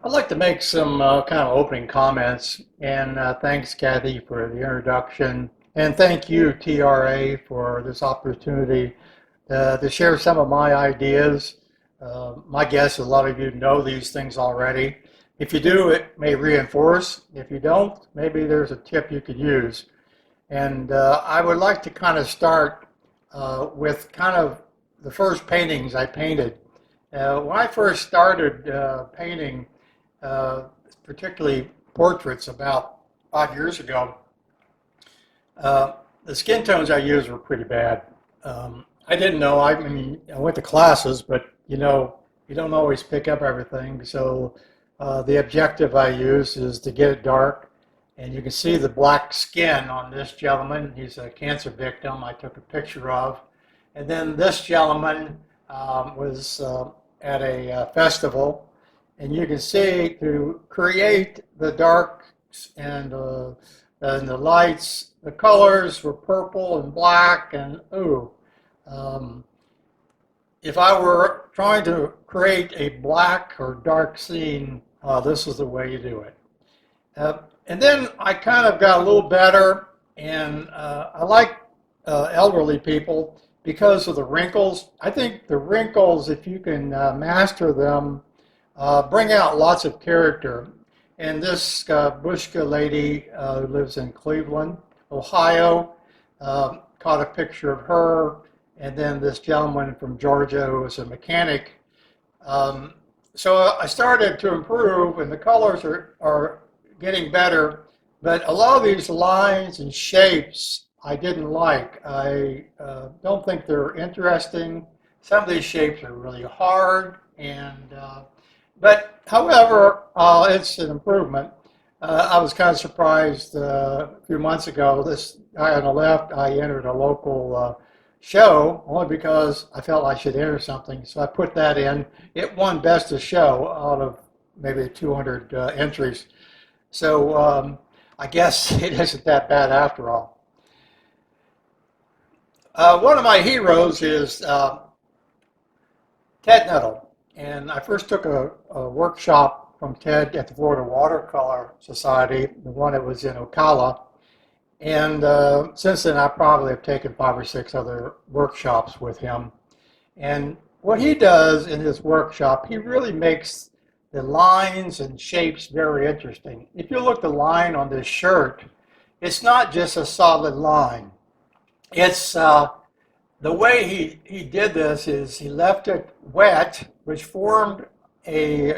I'd like to make some kind of opening comments, and thanks, Kathy, for the introduction, and thank you, TRA, for this opportunity to share some of my ideas. My guess is a lot of you know these things already. If you do, it may reinforce. If you don't, maybe there's a tip you could use. And I would like to kind of start with kind of the first paintings I painted. When I first started painting, uh, particularly portraits about 5 years ago, the skin tones I used were pretty bad. I didn't know. I mean, I went to classes, but you don't always pick up everything. So the objective I use is to get it dark. And you can see the black skin on this gentleman. He's a cancer victim I took a picture of. And then this gentleman was at a festival. And you can see to create the darks and the lights, the colors were purple and black. And ooh, um, if I were trying to create a black or dark scene, this is the way you do it. And then I kind of got a little better, and I like elderly people because of the wrinkles. I think the wrinkles, if you can master them, bring out lots of character. And this Bushka lady who lives in Cleveland, Ohio, caught a picture of her, and then this gentleman from Georgia who was a mechanic. Um, so I started to improve, and the colors are getting better, but a lot of these lines and shapes I didn't like. I don't think they're interesting. Some of these shapes are really hard, and but however, it's an improvement. I was kind of surprised a few months ago. This guy on the left, I entered a local show only because I felt I should enter something, so I put that in. It won Best of Show out of maybe 200 entries. So I guess it isn't that bad after all. One of my heroes is Ted Nettle. And I first took a workshop from Ted at the Florida Watercolor Society, the one that was in Ocala. And since then, I probably have taken 5 or 6 other workshops with him. And what he does in his workshop, he really makes the lines and shapes very interesting. If you look at the line on this shirt, it's not just a solid line. It's the way he did this is he left it wet, which formed a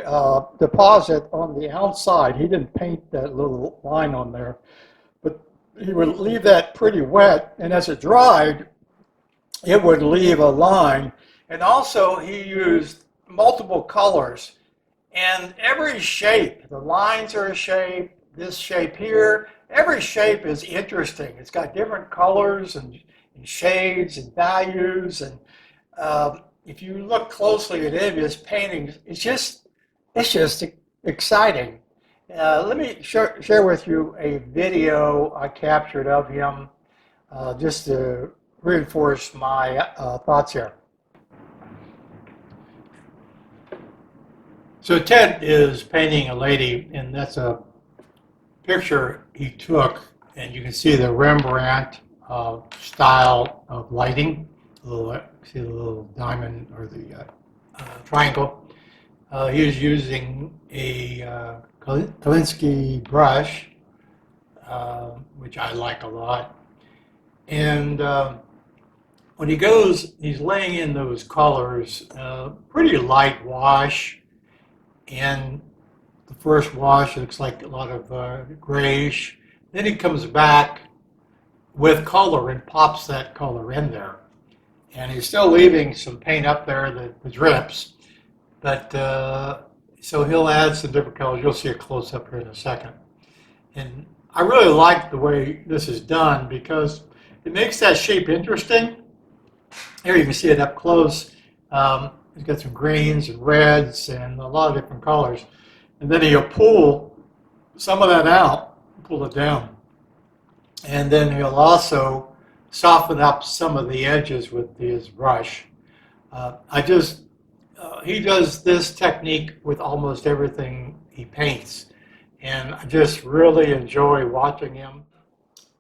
deposit on the outside. He didn't paint that little line on there, but he would leave that pretty wet, and as it dried, it would leave a line. And also he used multiple colors, and every shape, the lines are a shape, this shape here, every shape is interesting. It's got different colors and shades and values, and if you look closely at any of his paintings, it's just exciting. Let me share with you a video I captured of him just to reinforce my thoughts here. So Ted is painting a lady, and that's a picture he took, and you can see the Rembrandt style of lighting. See the little diamond or the triangle. He was using a Kolinsky brush, which I like a lot. And when he's laying in those colors, pretty light wash. And the first wash looks like a lot of grayish. Then he comes back with color and pops that color in there. And he's still leaving some paint up there that drips. But so he'll add some different colors. You'll see a close up here in a second. And I really like the way this is done because it makes that shape interesting. Here you can see it up close. It's got some greens and reds and a lot of different colors. And then he'll pull some of that out, pull it down. And then he'll also soften up some of the edges with his brush. I just he does this technique with almost everything he paints, and I just really enjoy watching him.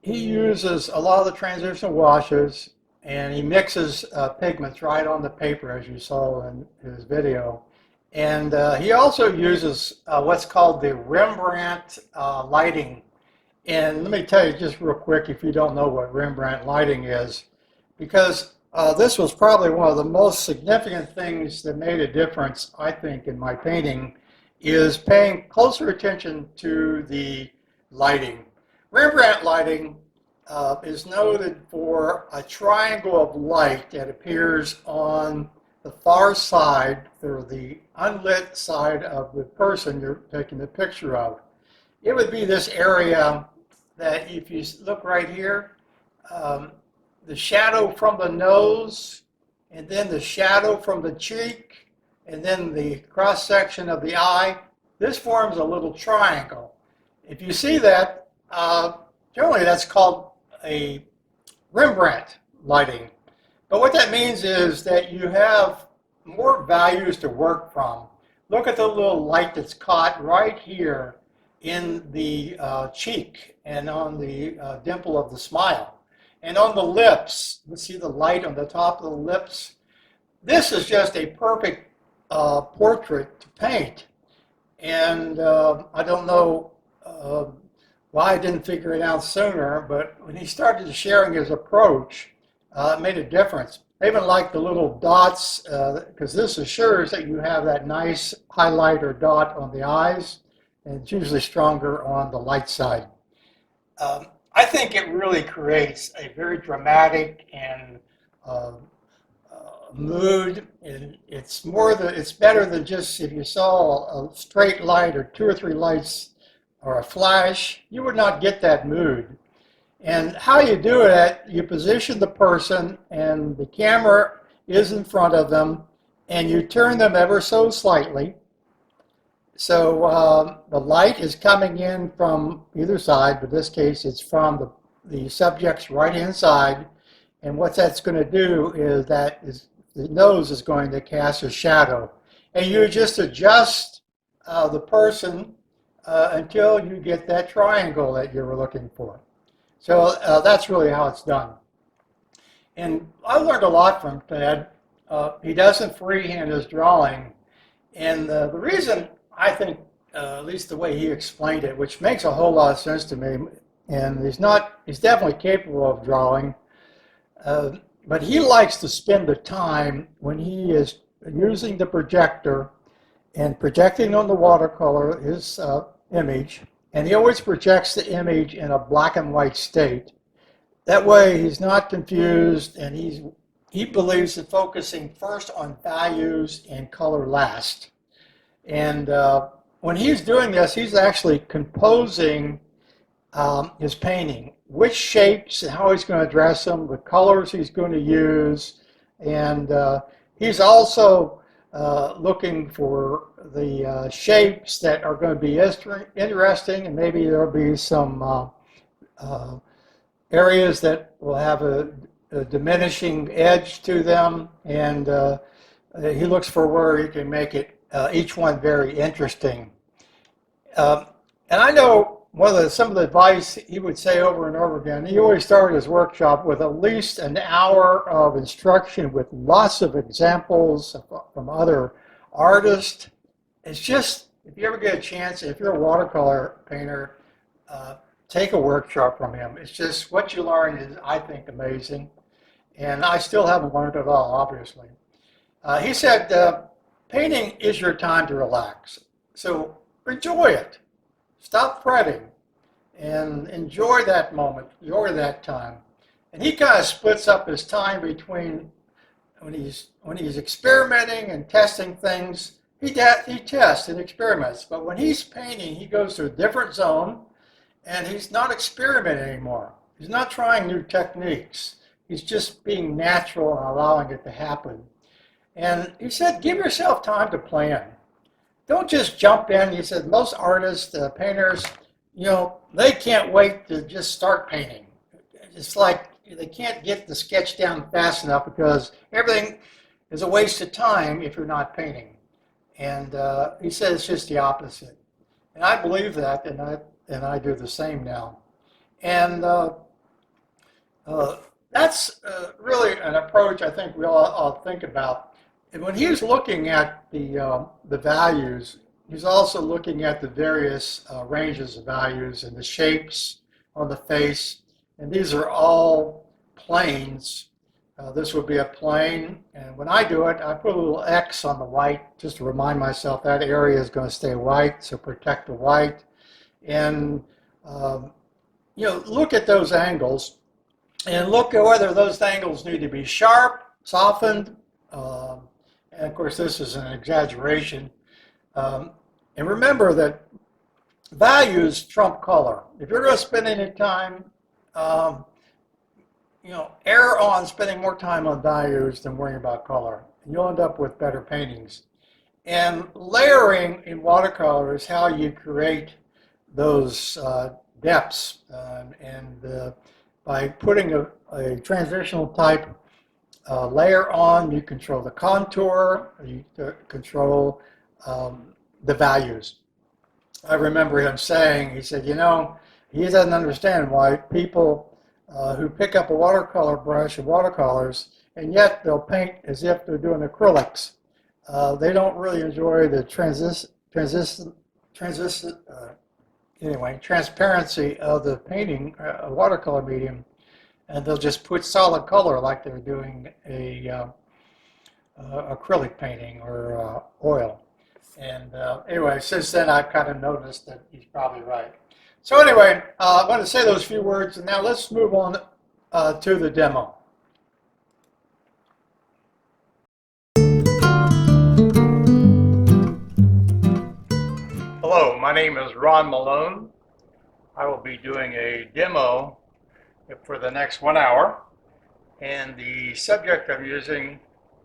He uses a lot of the transitional washes, and he mixes pigments right on the paper, as you saw in his video. And he also uses what's called the Rembrandt lighting. And let me tell you just real quick, if you don't know what Rembrandt lighting is, because this was probably one of the most significant things that made a difference, I think, in my painting, is paying closer attention to the lighting. Rembrandt lighting is noted for a triangle of light that appears on the far side, or the unlit side of the person you're taking the picture of. It would be this area that, if you look right here, the shadow from the nose, and then the shadow from the cheek, and then the cross section of the eye. This forms a little triangle. If you see that, generally that's called a Rembrandt lighting. But what that means is that you have more values to work from. Look at the little light that's caught right here in the cheek and on the dimple of the smile. And on the lips, let's see the light on the top of the lips. This is just a perfect portrait to paint. And I don't know why I didn't figure it out sooner, but when he started sharing his approach, it made a difference. I even like the little dots, because this assures that you have that nice highlight or dot on the eyes, and it's usually stronger on the light side. I think it really creates a very dramatic and mood, and it's better than just if you saw a straight light or two or three lights or a flash, you would not get that mood. And how you do it, you position the person and the camera is in front of them, and you turn them ever so slightly. So the light is coming in from either side, but in this case it's from the subject's right-hand side. And what that's going to do is the nose is going to cast a shadow. And you just adjust the person until you get that triangle that you were looking for. So that's really how it's done. And I learned a lot from Ted. He doesn't freehand his drawing. And the reason, I think, at least the way he explained it, which makes a whole lot of sense to me, and he's definitely capable of drawing, but he likes to spend the time when he is using the projector and projecting on the watercolor his image, and he always projects the image in a black and white state. That way he's not confused, and he believes in focusing first on values and color last. And when he's doing this, he's actually composing his painting, which shapes and how he's going to address them, the colors he's going to use, and he's also looking for the shapes that are going to be interesting, and maybe there'll be some areas that will have a diminishing edge to them, and he looks for where he can make it each one very interesting. And I know some of the advice he would say over and over again, he always started his workshop with at least an hour of instruction with lots of examples from other artists. It's just, if you ever get a chance, if you're a watercolor painter, take a workshop from him. It's just, what you learn is, I think, amazing. And I still haven't learned it all, obviously. He said, painting is your time to relax. So enjoy it. Stop fretting and enjoy that moment, enjoy that time. And he kind of splits up his time between when he's experimenting and testing things. He tests and experiments, but when he's painting, he goes to a different zone, and he's not experimenting anymore. He's not trying new techniques. He's just being natural and allowing it to happen. And he said, give yourself time to plan. Don't just jump in. He said most artists, painters, they can't wait to just start painting. It's like they can't get the sketch down fast enough because everything is a waste of time if you're not painting. And he said it's just the opposite. And I believe that, and I do the same now. And uh, that's really an approach I think we all think about. And when he's looking at the values, he's also looking at the various ranges of values and the shapes on the face. And these are all planes. This would be a plane. And when I do it, I put a little X on the white just to remind myself that area is going to stay white, so protect the white. And, look at those angles and look at whether those angles need to be sharp, softened. And of course, this is an exaggeration. Um, and remember that values trump color. If you're going to spend any time, um, err on spending more time on values than worrying about color. And you'll end up with better paintings. And layering in watercolor is how you create those depths. By putting a transitional type layer on, you control the contour, you control the values. I remember him saying, he said, he doesn't understand why people who pick up a watercolor brush and watercolors, and yet they'll paint as if they're doing acrylics. They don't really enjoy the transparency of the painting, a watercolor medium, and they'll just put solid color like they're doing a acrylic painting or oil. And anyway, since then I've kind of noticed that he's probably right. So anyway, I want to say those few words, and now let's move on to the demo. Hello, my name is Ron Malone. I will be doing a demo for the next 1 hour, and the subject I'm using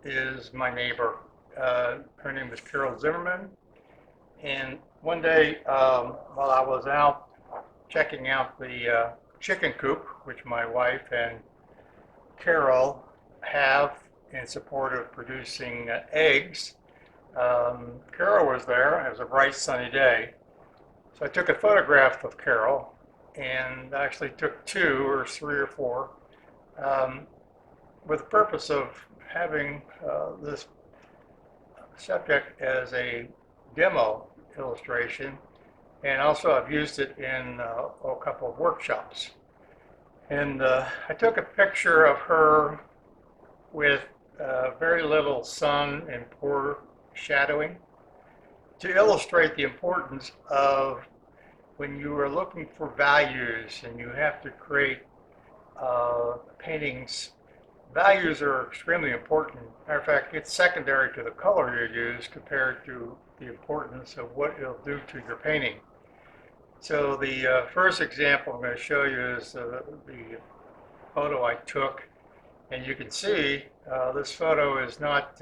is my neighbor. Her name is Carol Zimmerman, and one day while I was out checking out the chicken coop, which my wife and Carol have in support of producing eggs, Carol was there. It was a bright sunny day, so I took a photograph of Carol, and actually took 2 or 3 or 4 with the purpose of having this subject as a demo illustration, and also I've used it in a couple of workshops. And I took a picture of her with very little sun and poor shadowing to illustrate the importance of when you are looking for values and you have to create paintings. Values are extremely important. Matter of fact, it's secondary to the color you use compared to the importance of what it'll do to your painting. So the first example I'm going to show you is the photo I took, and you can see this photo is not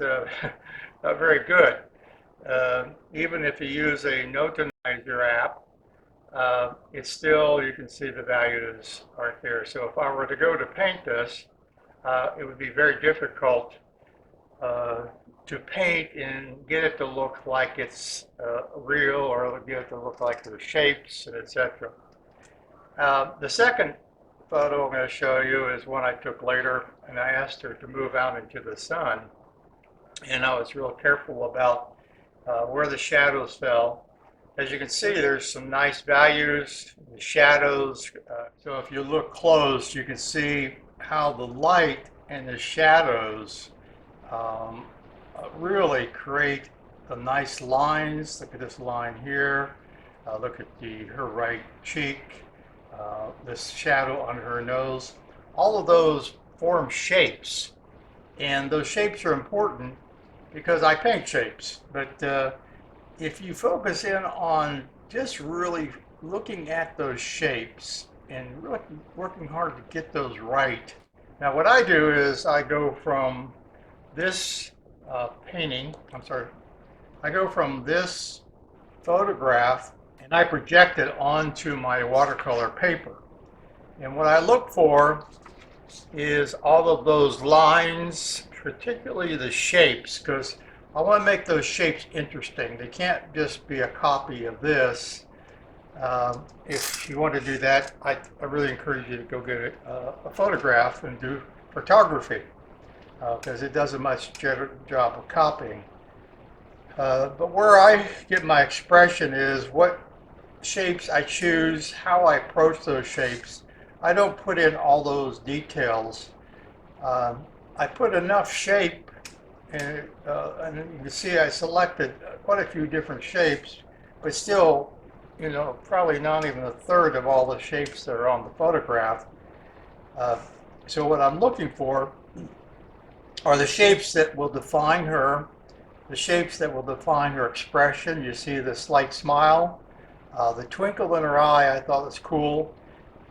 not very good. Even if you use a Notonizer app, it's still, you can see the values aren't there. So if I were to go to paint this, it would be very difficult to paint and get it to look like it's real, or get it to look like there's shapes, and etc. The second photo I'm going to show you is one I took later, and I asked her to move out into the sun, and I was real careful about where the shadows fell. As you can see, there's some nice values, the shadows. So if you look close, you can see how the light and the shadows really create the nice lines. Look at this line here. Look at her right cheek. This shadow on her nose. All of those form shapes, and those shapes are important because I paint shapes. But if you focus in on just really looking at those shapes and really working hard to get those right. Now what I do is I go from this I go from this photograph and I project it onto my watercolor paper. And what I look for is all of those lines particularly the shapes, because I want to make those shapes interesting. They can't just be a copy of this. If you want to do that, I really encourage you to go get a photograph and do photography, because it does a much better job of copying. But where I get my expression is what shapes I choose, how I approach those shapes. I don't put in all those details. I put enough shape, and you can see I selected quite a few different shapes, but still, probably not even a third of all the shapes that are on the photograph. So what I'm looking for are the shapes that will define her, the shapes that will define her expression. You see the slight smile, the twinkle in her eye I thought was cool,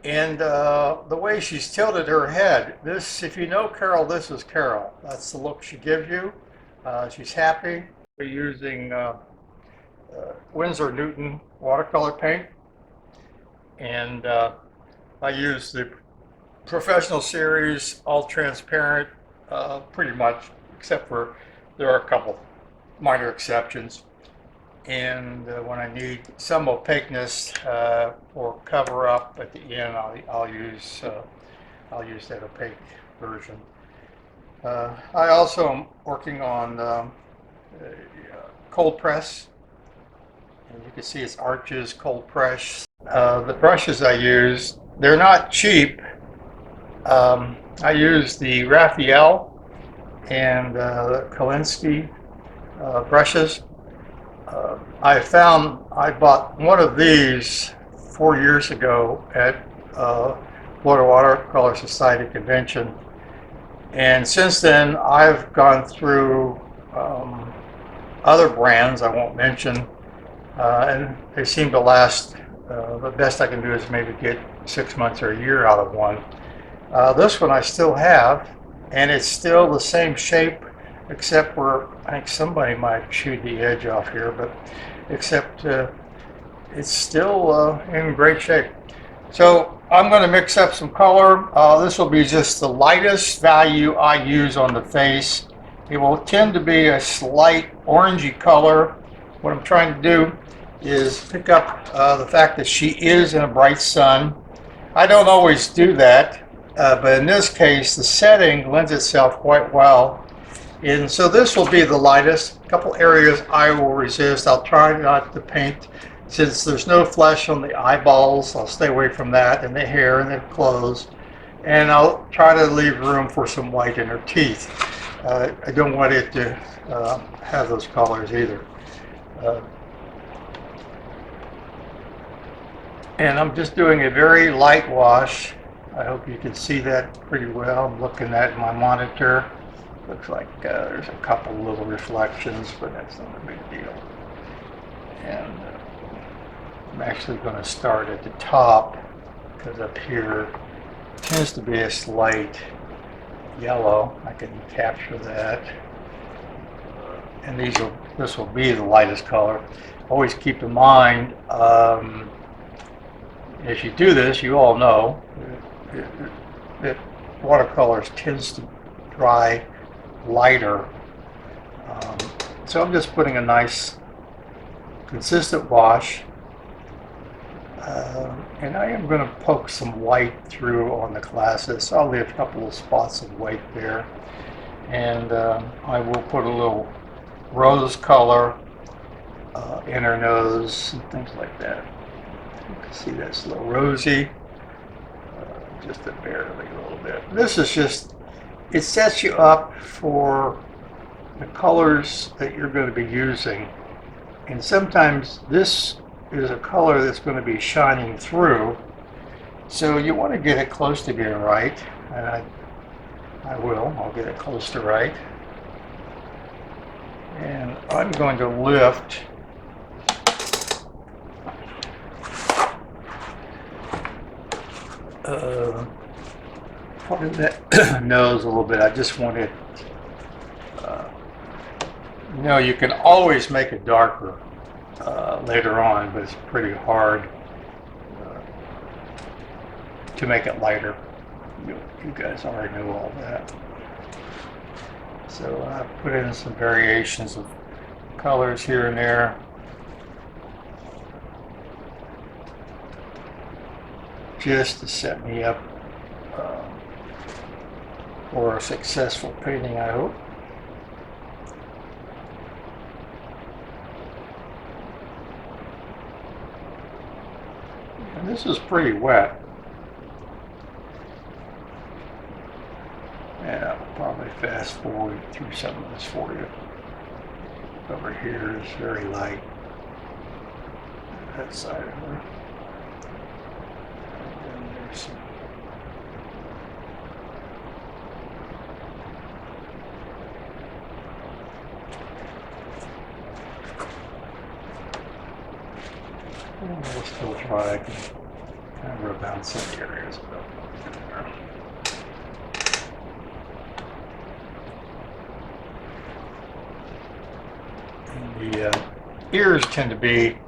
and the way she's tilted her head. This, if you know Carol, this is Carol. That's the look she gives you. She's happy. We're using Winsor Newton watercolor paint, and I use the professional series, all transparent, pretty much, except for there are a couple minor exceptions. And when I need some opaqueness or cover up at the end, I'll use that opaque version. I also am working on cold press, and you can see it's Arches cold press. The brushes I use, they're not cheap. I use the Raphael and Kolinsky brushes. I bought one of these 4 years ago at Watercolor Society convention, and since then I've gone through other brands I won't mention, and they seem to last. The best I can do is maybe get 6 months or a year out of one. This one I still have, and it's still the same shape, except where I think somebody might chewed the edge off here, but except it's still in great shape. So I'm going to mix up some color. This will be just the lightest value I use on the face. It will tend to be a slight orangey color. What I'm trying to do is pick up the fact that she is in a bright sun. I don't always do that, but in this case the setting lends itself quite well. And so this will be the lightest. A couple areas I will resist. I'll try not to paint, since there's no flesh on the eyeballs. I'll stay away from that, and the hair and the clothes. And I'll try to leave room for some white in her teeth. I don't want it to have those colors either. And I'm just doing a very light wash. I hope you can see that pretty well. I'm looking at my monitor. Looks like there's a couple little reflections, but that's not a big deal. And I'm actually going to start at the top, because up here tends to be a slight yellow. I can capture that. And this will be the lightest color. Always keep in mind, as you do this, you all know that watercolors tends to dry lighter. So I'm just putting a nice consistent wash, and I am going to poke some white through on the glasses. So I'll leave a couple of spots of white there, and I will put a little rose color in her nose and things like that. You can see that's a little rosy, just a barely a little bit. This is just, it sets you up for the colors that you're going to be using. And sometimes this is a color that's going to be shining through. So you want to get it close to being right. And I'll get it close to right. And I'm going to lift part of that nose a little bit. I just want it, you can always make it darker later on, but it's pretty hard to make it lighter. You guys already know all that. So I put in some variations of colors here and there. Just to set me up for a successful painting, I hope. And this is pretty wet. And I'll probably fast forward through some of this for you. Over here is very light. That side of her. And then there's some. We'll still try. I can kind of rub out some areas. And the ears tend to be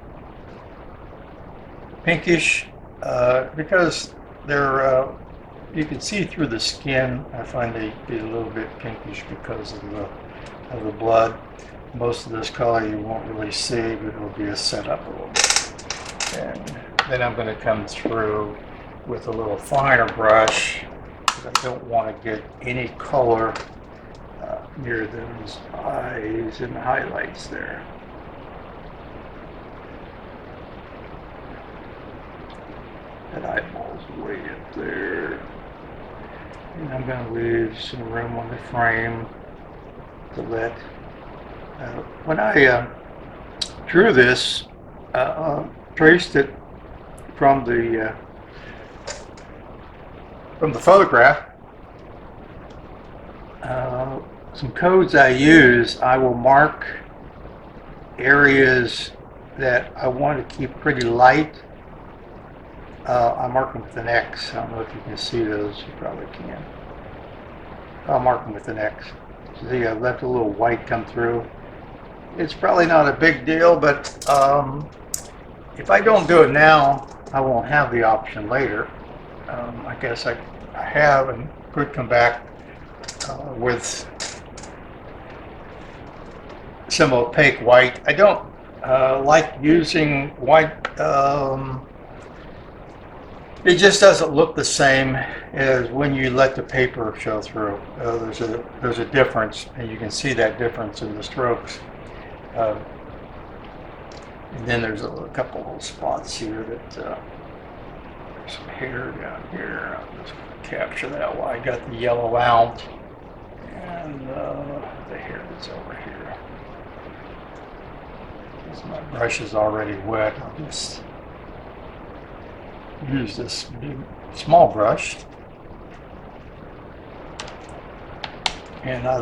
pinkish because they're. You can see through the skin. I find they get a little bit pinkish because of the blood. Most of this color you won't really see, but it'll be a setup a little bit. And then I'm going to come through with a little finer brush because I don't want to get any color near those eyes and highlights there. That eyeball's way up there. And I'm going to leave some room on the frame to let. When I drew this, traced it from the photograph. Some codes I use, I will mark areas that I want to keep pretty light. I mark them with an X. I don't know if you can see those. You probably can. I'll mark them with an X. See, I left a little white come through. It's probably not a big deal, but if I don't do it now, I won't have the option later. I guess I have and could come back with some opaque white. I don't like using white. It just doesn't look the same as when you let the paper show through. There's a difference, and you can see that difference in the strokes. And then there's a couple little spots here that there's some hair down here. I'll just capture that while I got the yellow out, and the hair that's over here. Since my brush is already wet, I'll just use this big, small brush. And I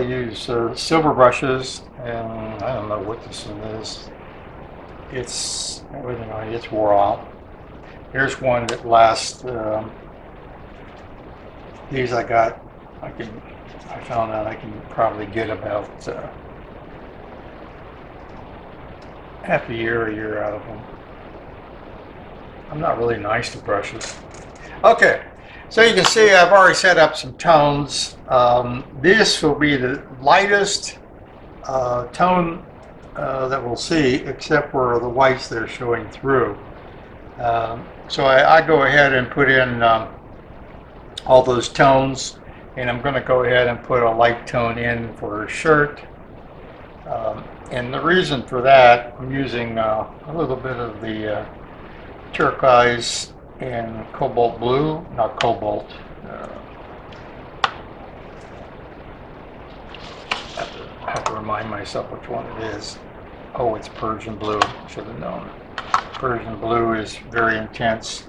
use silver brushes, and I don't know what this one is. It's wore out. Here's one that lasts. These I found out I can probably get about half a year out of them. I'm not really nice to brushes. Okay, so you can see I've already set up some tones. This will be the lightest tone that we'll see, except for the whites that are showing through. So I go ahead and put in all those tones, and I'm going to go ahead and put a light tone in for her shirt. And the reason for that, I'm using a little bit of the turquoise and cobalt blue, not cobalt. I have to remind myself which one it is. Oh, it's Persian blue. Should have known. Persian blue is very intense.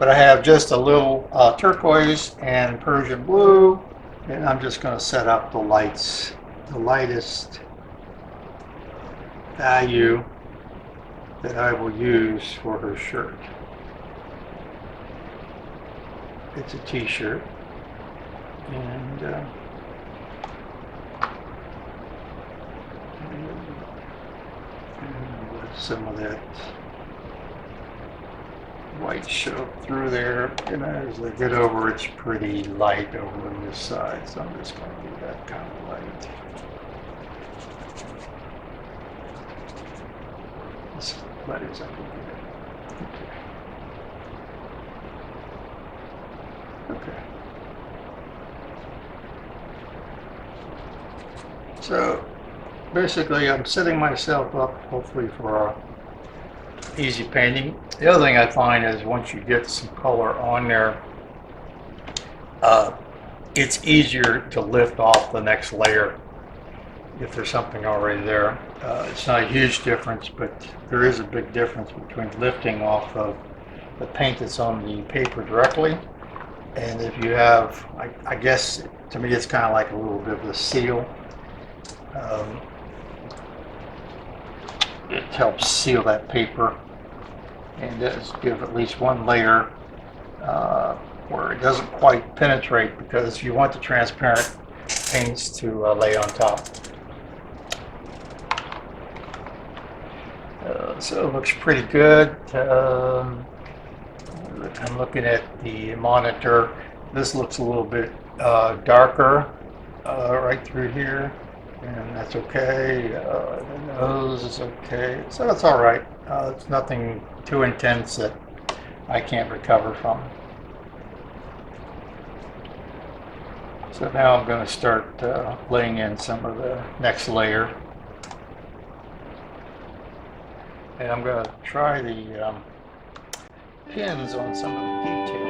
But I have just a little turquoise and Persian blue, and I'm just going to set up the lights, the lightest value that I will use for her shirt. It's a t-shirt, and with some of that white show through there. And as I get over, it's pretty light over on this side, so I'm just going to do that kind of light. As light as I can get it. Okay. So basically, I'm setting myself up hopefully for easy painting. The other thing I find is once you get some color on there, it's easier to lift off the next layer if there's something already there. It's not a huge difference, but there is a big difference between lifting off of the paint that's on the paper directly, and if you have, I guess to me it's kind of like a little bit of a seal. It helps seal that paper and does give at least one layer where it doesn't quite penetrate, because you want the transparent paints to lay on top. So it looks pretty good. I'm looking at the monitor. This looks a little bit darker right through here, and that's okay. The nose is okay, so that's all right. It's nothing too intense that I can't recover from. So now I'm going to start laying in some of the next layer. And I'm going to try the pins on some of the details.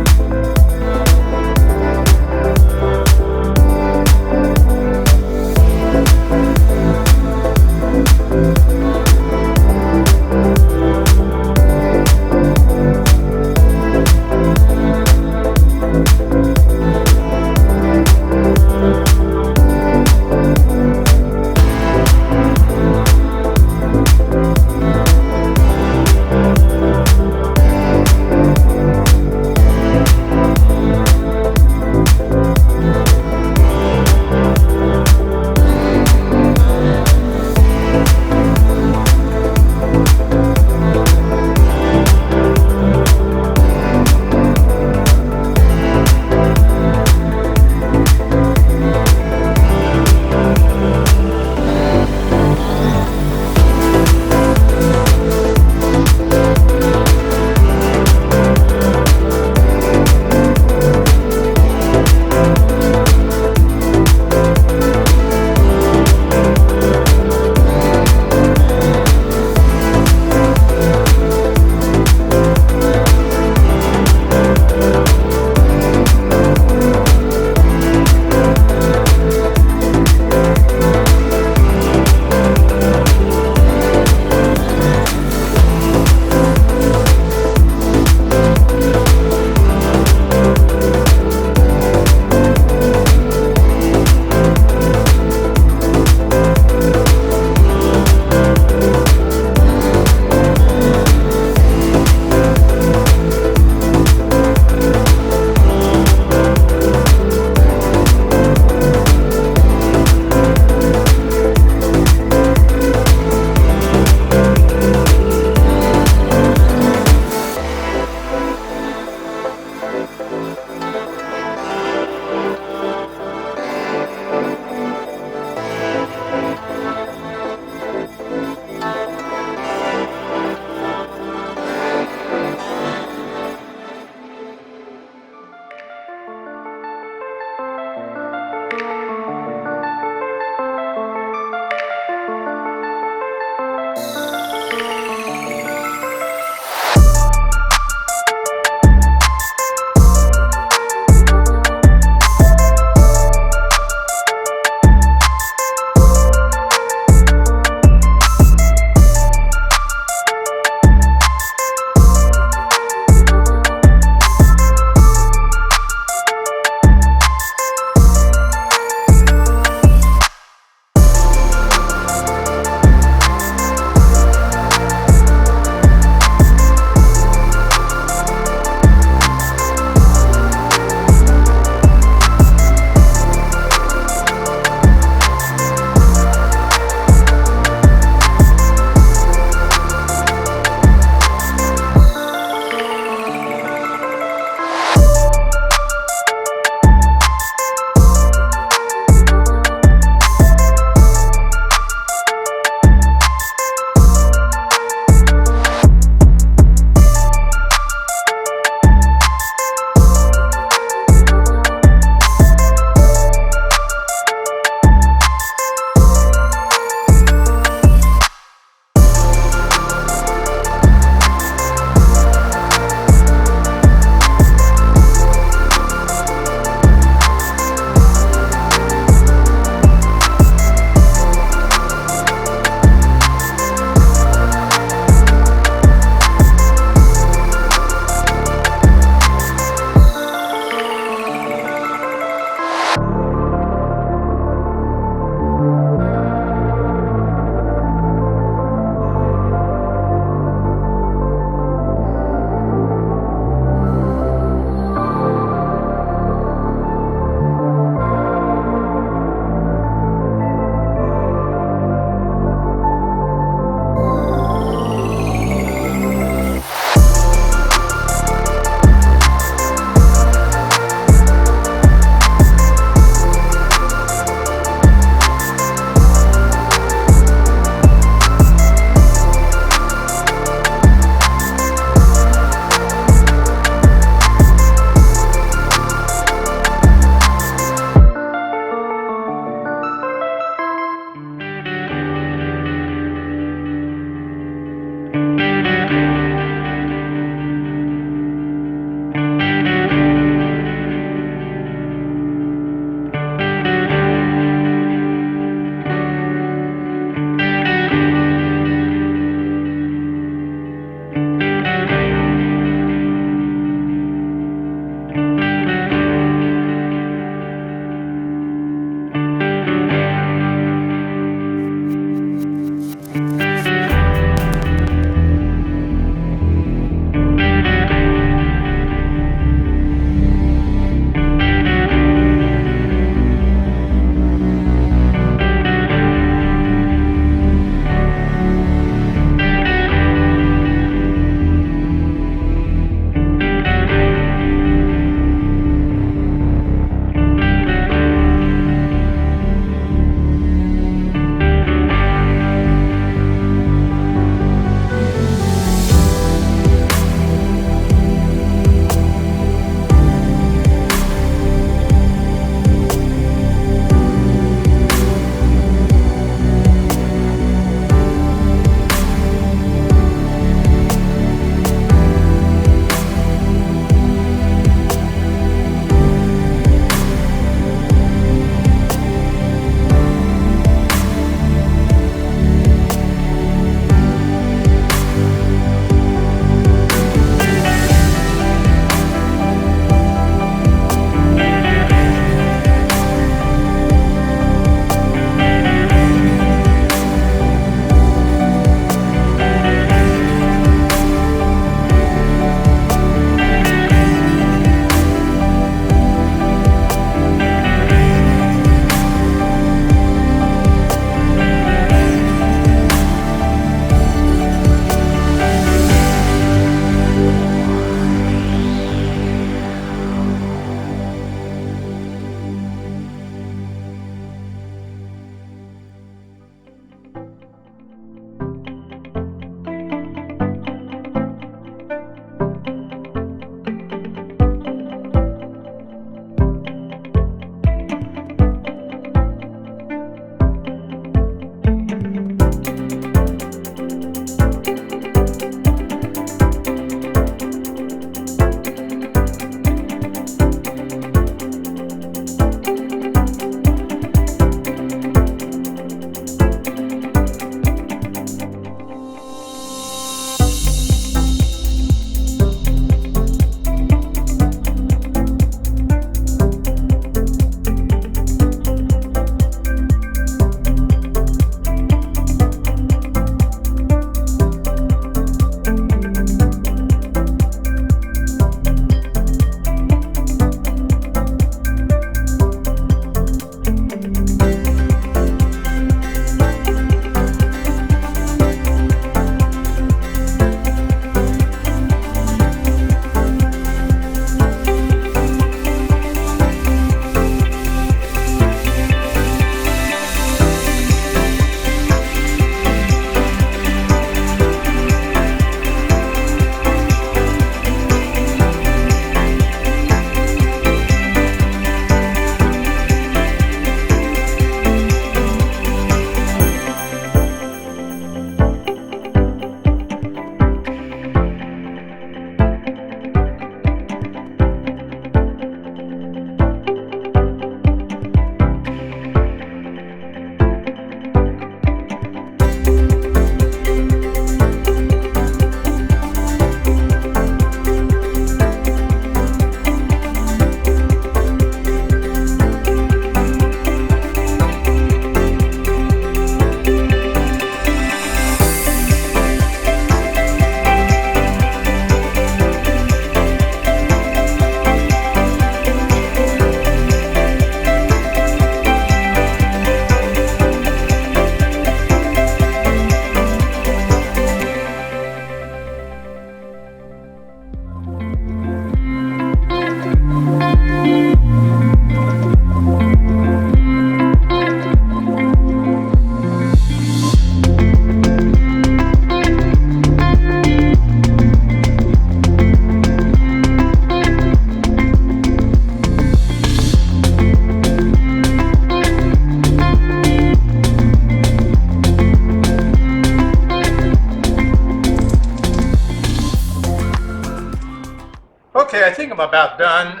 Okay, I think I'm about done.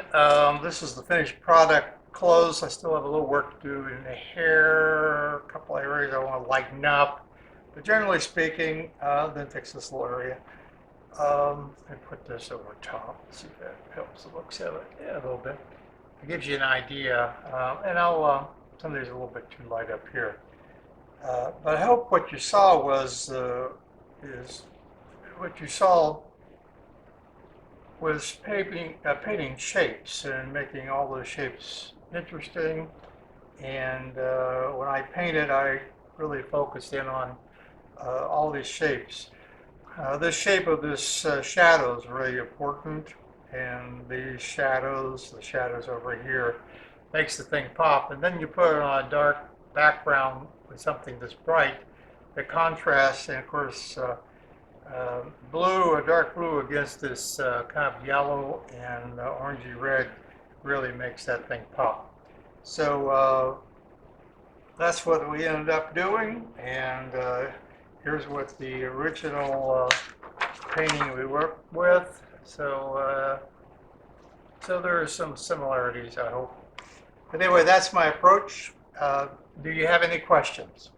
This is the finished product close. I still have a little work to do in the hair, a couple areas I want to lighten up. But generally speaking, then fix this little area. And put this over top. See if that helps the looks of it. Yeah, a little bit. It gives you an idea. And some of these are a little bit too light up here. But I hope what you saw is what you saw was painting shapes and making all those shapes interesting. And when I painted, I really focused in on all these shapes. The shape of this shadow is really important, and these shadows, the shadows over here, makes the thing pop. And then you put it on a dark background with something that's bright, that contrasts, and of course, blue, a dark blue against this kind of yellow and orangey red really makes that thing pop. So that's what we ended up doing, and here's what the original painting we worked with. So there are some similarities, I hope. But anyway, that's my approach. Do you have any questions?